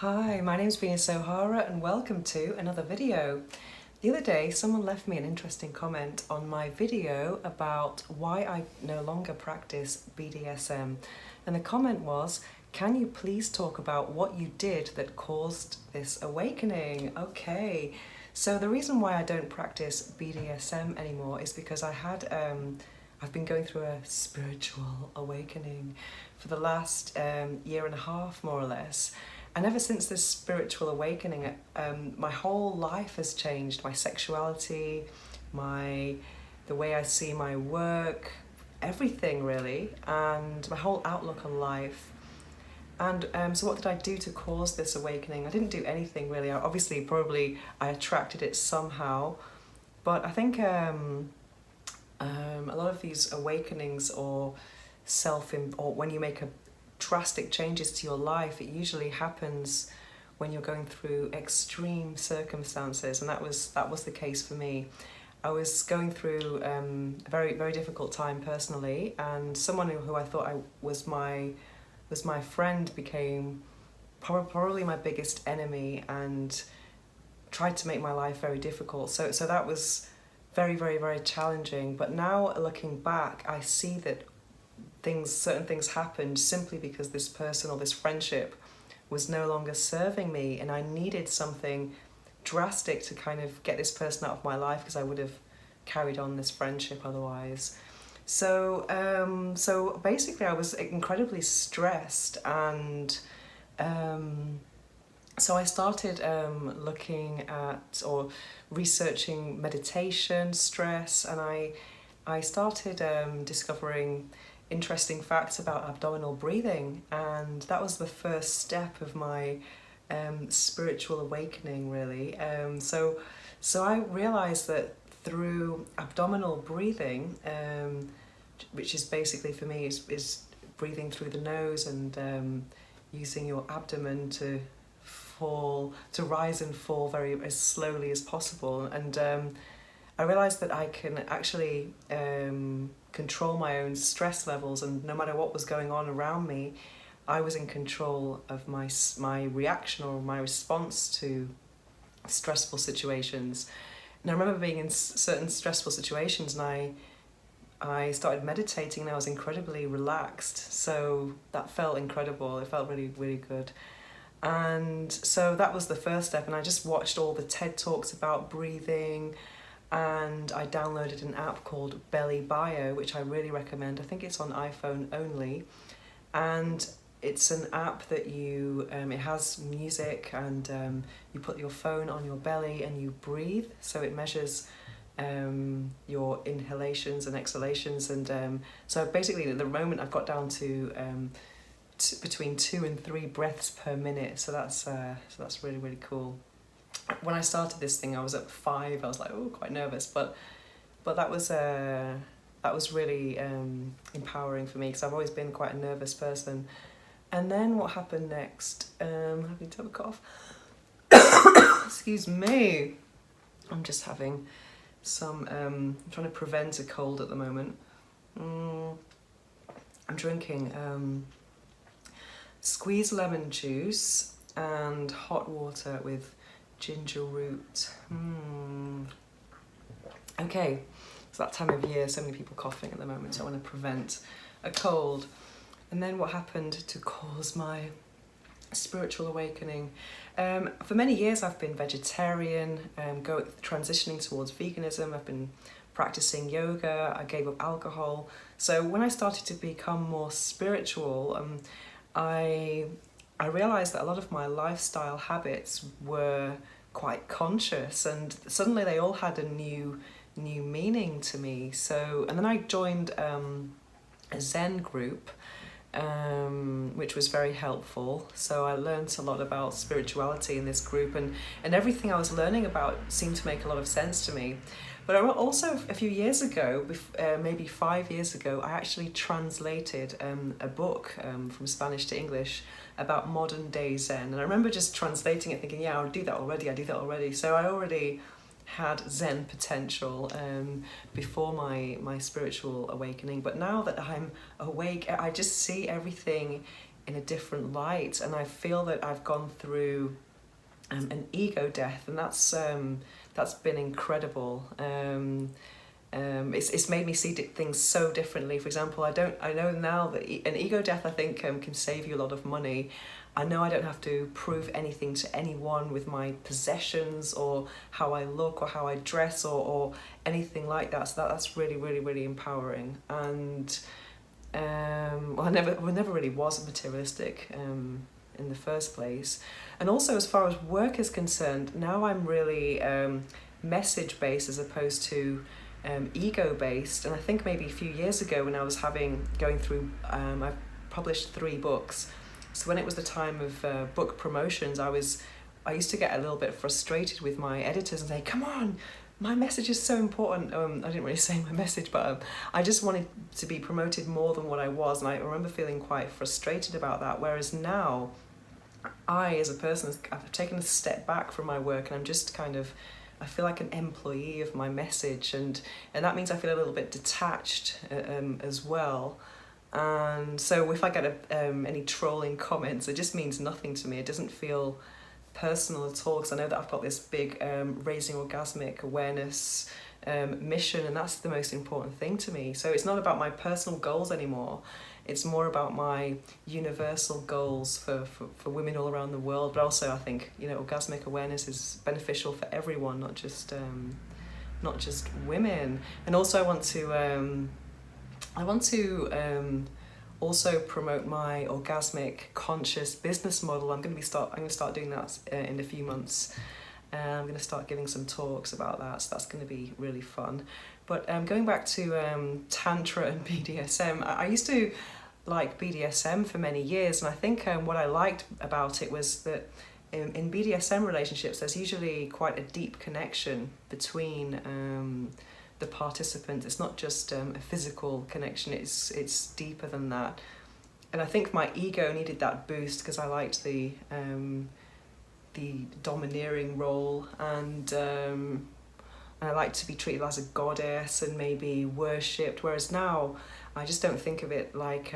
Hi, my name's Venus O'Hara and welcome to another video. The other day someone left me an interesting comment on my video about why I no longer practice BDSM, and the comment was, can you please talk about what you did that caused this awakening? Okay, so the reason why I don't practice BDSM anymore is because I've been going through a spiritual awakening for the last year and a half, more or less. And ever since this spiritual awakening, my whole life has changed. My sexuality, the way I see my work, everything really, and my whole outlook on life. And so what did I do to cause this awakening? I didn't do anything really. Probably I attracted it somehow, but I think a lot of these awakenings or when you make a drastic changes to your life, it usually happens when you're going through extreme circumstances, and that was the case for me. I was going through a very difficult time personally, and someone who I thought was my friend became probably my biggest enemy and tried to make my life very difficult. So that was very challenging. But now looking back, I see that certain things happened simply because this person or this friendship was no longer serving me, and I needed something drastic to kind of get this person out of my life, because I would have carried on this friendship otherwise. So basically I was incredibly stressed, and so I started looking at or researching meditation, stress, and I started discovering interesting facts about abdominal breathing, and that was the first step of my spiritual awakening really. So I realized that through abdominal breathing, which is basically for me is breathing through the nose and using your abdomen to rise and fall as slowly as possible, and I realized that I can actually control my own stress levels, and no matter what was going on around me, I was in control of my reaction or my response to stressful situations. And I remember being in certain stressful situations, and I started meditating, and I was incredibly relaxed. So that felt incredible. It felt really good. And so that was the first step, and I just watched all the TED Talks about breathing, and I downloaded an app called Belly Bio, which I really recommend. I think it's on iPhone only, and it's an app that it has music, and you put your phone on your belly and you breathe, so it measures your inhalations and exhalations, and so basically at the moment I've got down to between 2 and 3 breaths per minute, so that's really cool. When I started this thing, I was at 5. I was like, oh, quite nervous, but that was really empowering for me, because I've always been quite a nervous person. And then what happened next? Having to have a cough. Excuse me. I'm just having some. I'm trying to prevent a cold at the moment. I'm drinking squeezed lemon juice and hot water with ginger root. Okay, it's that time of year, so many people coughing at the moment, so I want to prevent a cold. And then what happened to cause my spiritual awakening? For many years I've been vegetarian, transitioning towards veganism. I've been practicing yoga, I gave up alcohol. So when I started to become more spiritual, I realised that a lot of my lifestyle habits were quite conscious, and suddenly they all had a new meaning to me. And then I joined a Zen group, which was very helpful. So I learned a lot about spirituality in this group, and everything I was learning about seemed to make a lot of sense to me. But also a few years ago, maybe 5 years ago, I actually translated a book from Spanish to English about modern day Zen. And I remember just translating it thinking, yeah, I do that already. So I already had Zen potential before my spiritual awakening. But now that I'm awake, I just see everything in a different light, and I feel that I've gone through an ego death, and that's been incredible. It's made me see things so differently. For example, I know now that an ego death, I think, can save you a lot of money. I know I don't have to prove anything to anyone with my possessions or how I look or how I dress or anything like that. So that's really, really, really empowering. And I never really was materialistic in the first place. And also, as far as work is concerned, now I'm really message based as opposed to ego based. And I think maybe a few years ago when I was going through, I published 3 books. So when it was the time of book promotions, I used to get a little bit frustrated with my editors and say, come on, my message is so important. I didn't really say my message, but I just wanted to be promoted more than what I was. And I remember feeling quite frustrated about that. Whereas now, I, as a person, I've taken a step back from my work, and I'm just I feel like an employee of my message. And that means I feel a little bit detached as well. And so if I get any trolling comments, it just means nothing to me. It doesn't feel personal at all, because I know that I've got this big raising orgasmic awareness mission, and that's the most important thing to me. So it's not about my personal goals anymore. It's more about my universal goals for women all around the world. But also, I think, orgasmic awareness is beneficial for everyone, not just women. And also, I want to also promote my orgasmic conscious business model. I'm going to start doing that in a few months. I'm going to start giving some talks about that, so that's going to be really fun. But going back to tantra and BDSM, I used to like BDSM for many years, and I think what I liked about it was that in BDSM relationships, there's usually quite a deep connection between the participants. It's not just a physical connection, it's deeper than that. And I think my ego needed that boost because I liked the domineering role, and I like to be treated as a goddess and maybe worshipped, whereas now I just don't think of it like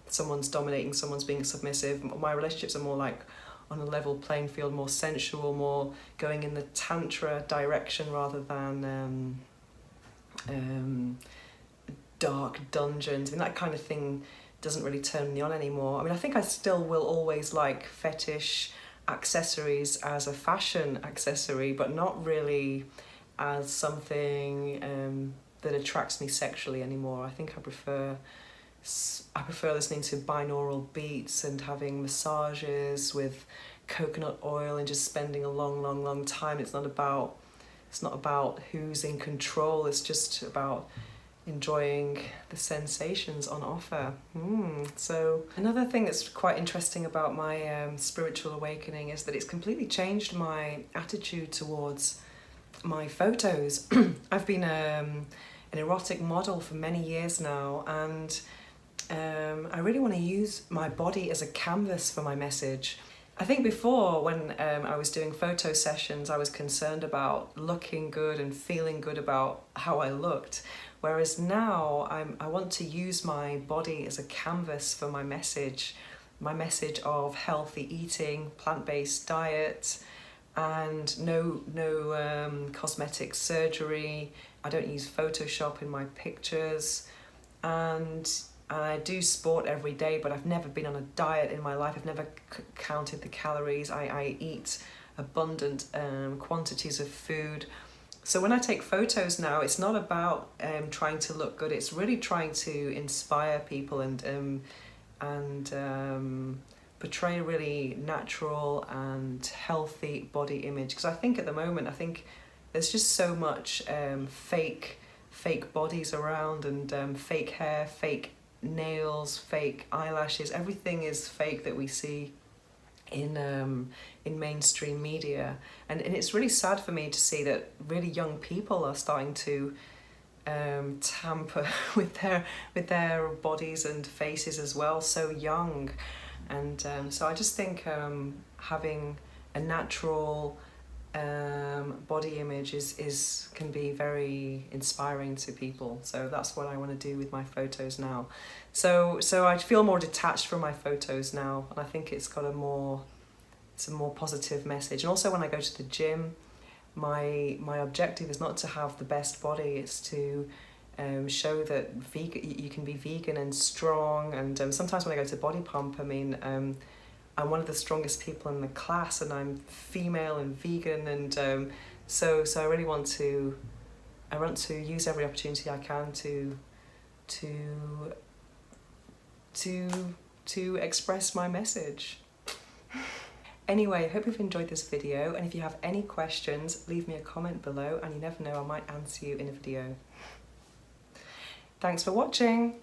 someone's dominating, someone's being submissive. My relationships are more like on a level playing field, more sensual, more going in the tantra direction rather than dark dungeons. I mean, that kind of thing doesn't really turn me on anymore. I mean, I think I still will always like fetish accessories as a fashion accessory, but not really as something that attracts me sexually anymore. I think I prefer listening to binaural beats and having massages with coconut oil and just spending a long time. It's not about who's in control. It's just about enjoying the sensations on offer. So another thing that's quite interesting about my spiritual awakening is that it's completely changed my attitude towards my photos. I've been an erotic model for many years now, and I really want to use my body as a canvas for my message. I think before, when I was doing photo sessions, I was concerned about looking good and feeling good about how I looked. Whereas now I want to use my body as a canvas for my message of healthy eating, plant-based diet, and no cosmetic surgery. I don't use Photoshop in my pictures, and I do sport every day, but I've never been on a diet in my life. I've never counted the calories. I eat abundant quantities of food. So when I take photos now, it's not about trying to look good. It's really trying to inspire people and portray a really natural and healthy body image. Because I think at the moment, there's just so much fake bodies around, and fake hair, fake nails, fake eyelashes. Everything is fake that we see in mainstream media, and it's really sad for me to see that really young people are starting to tamper with their bodies and faces as well, so young. And so I just think having a natural body image can be very inspiring to people. So that's what I want to do with my photos now. So I feel more detached from my photos now, and I think it's a more positive message. And also when I go to the gym, my objective is not to have the best body, it's to show that you can be vegan and strong. And sometimes when I go to body pump, I mean, I'm one of the strongest people in the class, and I'm female and vegan, and so I really want to use every opportunity I can to express my message. Anyway, I hope you've enjoyed this video, and if you have any questions, leave me a comment below, and you never know, I might answer you in a video. Thanks for watching.